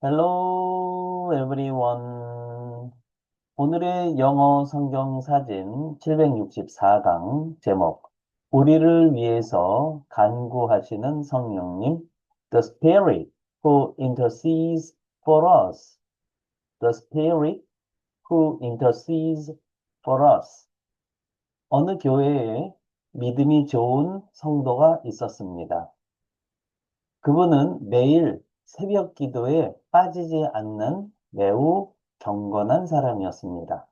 Hello everyone. 오늘의 영어 성경 사진 764강 제목 우리를 위해서 간구하시는 성령님 The Spirit who intercedes for us. The Spirit who intercedes for us. 어느 교회에 믿음이 좋은 성도가 있었습니다. 그분은 매일 새벽 기도에 빠지지 않는 매우 경건한 사람이었습니다.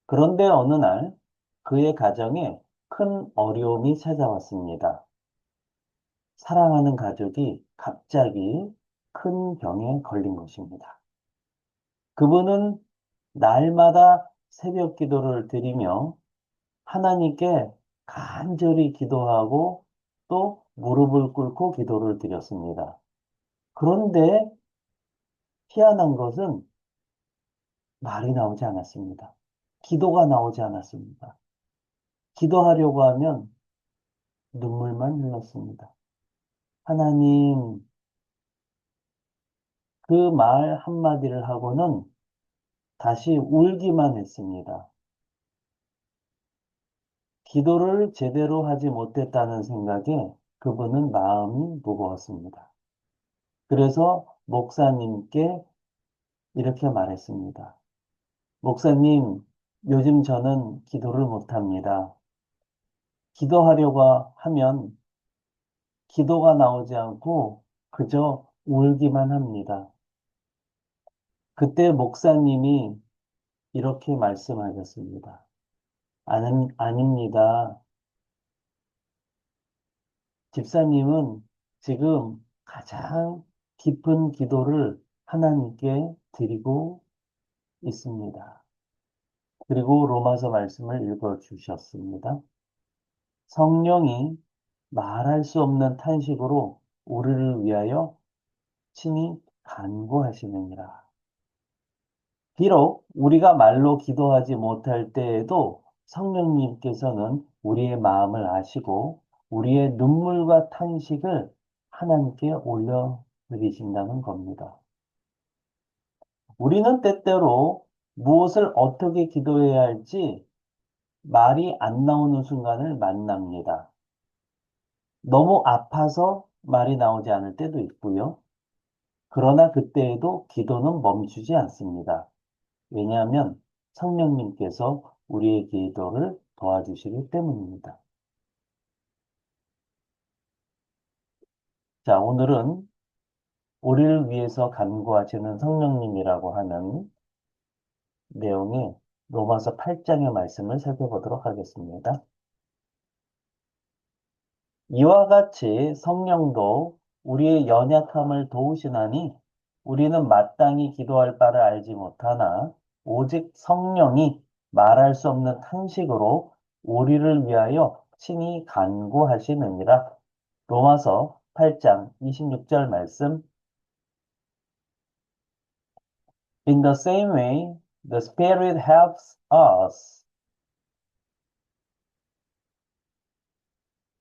그런데 어느 날 그의 가정에 큰 어려움이 찾아왔습니다. 사랑하는 가족이 갑자기 큰 병에 걸린 것입니다. 그분은 날마다 새벽 기도를 드리며 하나님께 간절히 기도하고 또 무릎을 꿇고 기도를 드렸습니다. 그런데 희한한 것은 말이 나오지 않았습니다. 기도가 나오지 않았습니다. 기도하려고 하면 눈물만 흘렀습니다. 하나님, 그 말 한마디를 하고는 다시 울기만 했습니다. 기도를 제대로 하지 못했다는 생각에 그분은 마음이 무거웠습니다. 그래서 목사님께 이렇게 말했습니다. 목사님, 요즘 저는 기도를 못합니다. 기도하려고 하면 기도가 나오지 않고 그저 울기만 합니다. 그때 목사님이 이렇게 말씀하셨습니다. 아닙니다. 집사님은 지금 가장 깊은 기도를 하나님께 드리고 있습니다. 그리고 로마서 말씀을 읽어 주셨습니다. 성령이 말할 수 없는 탄식으로 우리를 위하여 친히 간구하시느니라. 비록 우리가 말로 기도하지 못할 때에도 성령님께서는 우리의 마음을 아시고 우리의 눈물과 탄식을 하나님께 올려드리신다는 겁니다. 우리는 때때로 무엇을 어떻게 기도해야 할지 말이 안 나오는 순간을 만납니다. 너무 아파서 말이 나오지 않을 때도 있고요. 그러나 그때에도 기도는 멈추지 않습니다. 왜냐하면 성령님께서 우리의 기도를 도와주시기 때문입니다. 자, 오늘은 우리를 위해서 간구하시는 성령님이라고 하는 내용의 로마서 8장의 말씀을 살펴보도록 하겠습니다. 이와 같이 성령도 우리의 연약함을 도우시나니 우리는 마땅히 기도할 바를 알지 못하나 오직 성령이 말할 수 없는 탄식으로 우리를 위하여 친히 간구하시느니라. 로마서 8장 26절 말씀. In the same way, the Spirit helps us.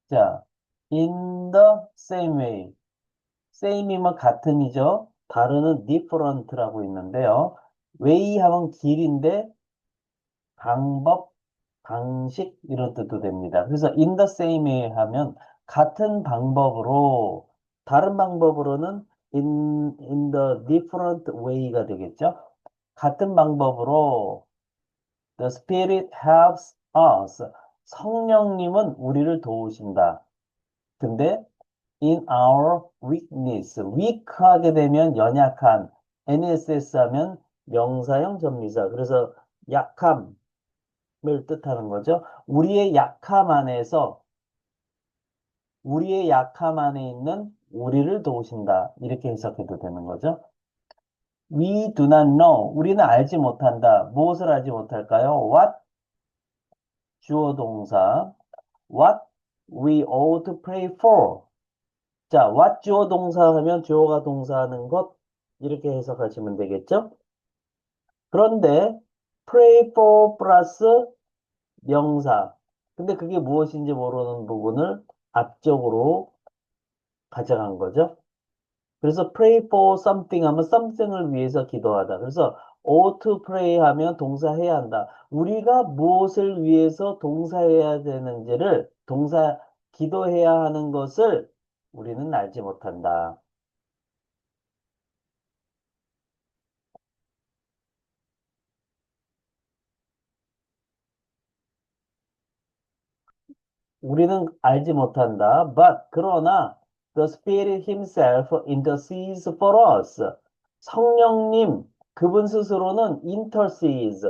자, in the same way. same이면 같은이죠. 다르는 different라고 있는데요. way 하면 길인데 방법, 방식 이런 뜻도 됩니다. 그래서 in the same way 하면 같은 방법으로 다른 방법으로는 in the different way가 되겠죠. 같은 방법으로 the Spirit helps us. 성령님은 우리를 도우신다. 근데 in our weakness. weak하게 되면 연약한, NSS 하면 명사형 전미사. 그래서 약함을 뜻하는 거죠. 우리의 약함 안에 있는 우리를 도우신다. 이렇게 해석해도 되는 거죠. We do not know. 우리는 알지 못한다. 무엇을 알지 못할까요? What? 주어 동사. What we ought to pray for. 자, what 주어 동사 하면 주어가 동사하는 것 이렇게 해석하시면 되겠죠? 그런데 pray for 플러스 명사. 근데 그게 무엇인지 모르는 부분을 앞쪽으로 가져간 거죠. 그래서 pray for something 하면 something을 위해서 기도하다. 그래서 ought to pray 하면 동사해야 한다. 우리가 무엇을 위해서 동사해야 되는지를 기도해야 하는 것을 우리는 알지 못한다. 우리는 알지 못한다. But 그러나 the Spirit Himself intercedes for us. 성령님 그분 스스로는 intercedes.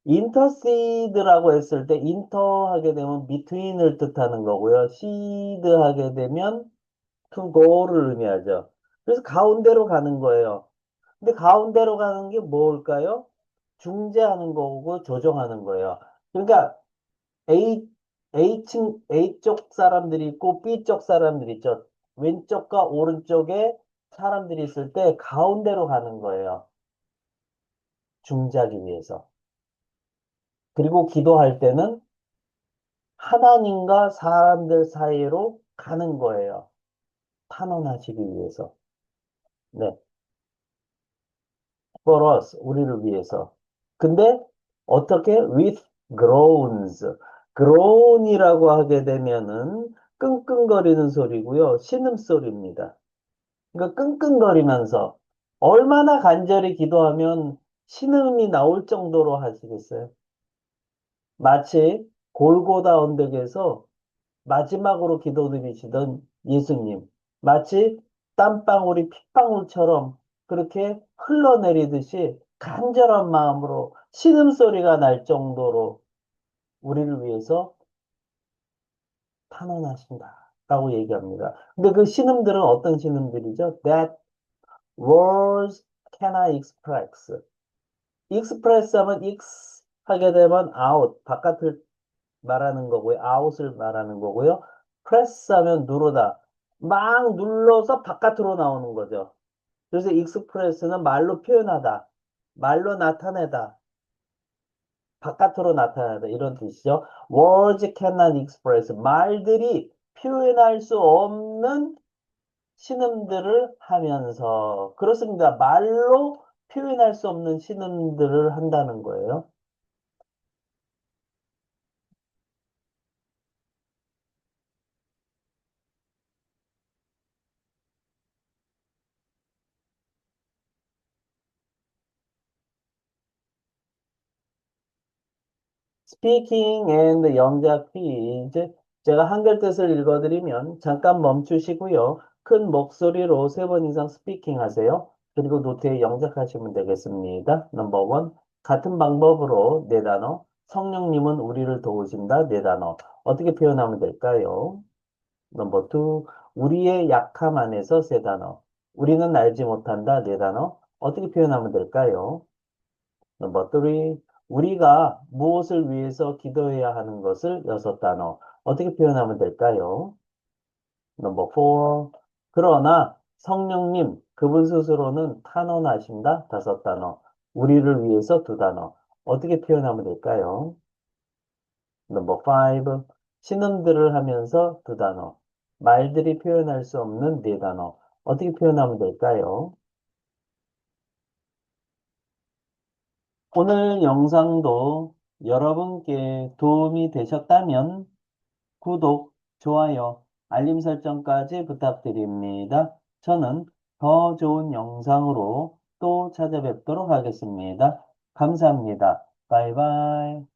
intercede라고 했을 때 inter 하게 되면 between을 뜻하는 거고요. cede 하게 되면 to go를 의미하죠. 그래서 가운데로 가는 거예요. 근데 가운데로 가는 게 뭘까요? 중재하는 거고 조정하는 거예요. 그러니까 A, A쪽 사람들이 있고 B쪽 사람들이 있죠. 왼쪽과 오른쪽에 사람들이 있을 때 가운데로 가는 거예요. 중재하기 위해서. 그리고 기도할 때는 하나님과 사람들 사이로 가는 거예요. 탄원하시기 위해서. 네. For us, 우리를 위해서. 근데 어떻게? With groans. groan이라고 하게 되면은 끙끙거리는 소리고요. 신음소리입니다. 그러니까 끙끙거리면서 얼마나 간절히 기도하면 신음이 나올 정도로 하시겠어요? 마치 골고다 언덕에서 마지막으로 기도드리시던 예수님, 마치 땀방울이 핏방울처럼 그렇게 흘러내리듯이 간절한 마음으로 신음소리가 날 정도로 우리를 위해서 탄원하신다. 라고 얘기합니다. 근데 그 신음들은 어떤 신음들이죠? That words cannot express. express 하면 ex 하게 되면 out, 바깥을 말하는 거고요. out을 말하는 거고요. press 하면 누르다. 막 눌러서 바깥으로 나오는 거죠. 그래서 express는 말로 표현하다. 말로 나타내다. 바깥으로 나타내다. 이런 뜻이죠. words cannot express. 말들이 표현할 수 없는 신음들을 하면서 그렇습니다. 말로 표현할 수 없는 신음들을 한다는 거예요. Speaking and 영작 퀴즈. 제가 한글 뜻을 읽어드리면 잠깐 멈추시고요. 큰 목소리로 세 번 이상 스피킹 하세요. 그리고 노트에 영작하시면 되겠습니다. 넘버 원. 같은 방법으로 네 단어. 성령님은 우리를 도우신다. 네 단어. 어떻게 표현하면 될까요? 넘버 투. 우리의 약함 안에서 세 단어. 우리는 알지 못한다. 네 단어. 어떻게 표현하면 될까요? 넘버 3. 우리가 무엇을 위해서 기도해야 하는 것을 여섯 단어. 어떻게 표현하면 될까요? 넘버 4. 그러나 성령님, 그분 스스로는 탄원하신다. 다섯 단어. 우리를 위해서 두 단어. 어떻게 표현하면 될까요? 넘버 5. 신음들을 하면서 두 단어. 말들이 표현할 수 없는 네 단어. 어떻게 표현하면 될까요? 오늘 영상도 여러분께 도움이 되셨다면 구독, 좋아요, 알림 설정까지 부탁드립니다. 저는 더 좋은 영상으로 또 찾아뵙도록 하겠습니다. 감사합니다. 바이바이.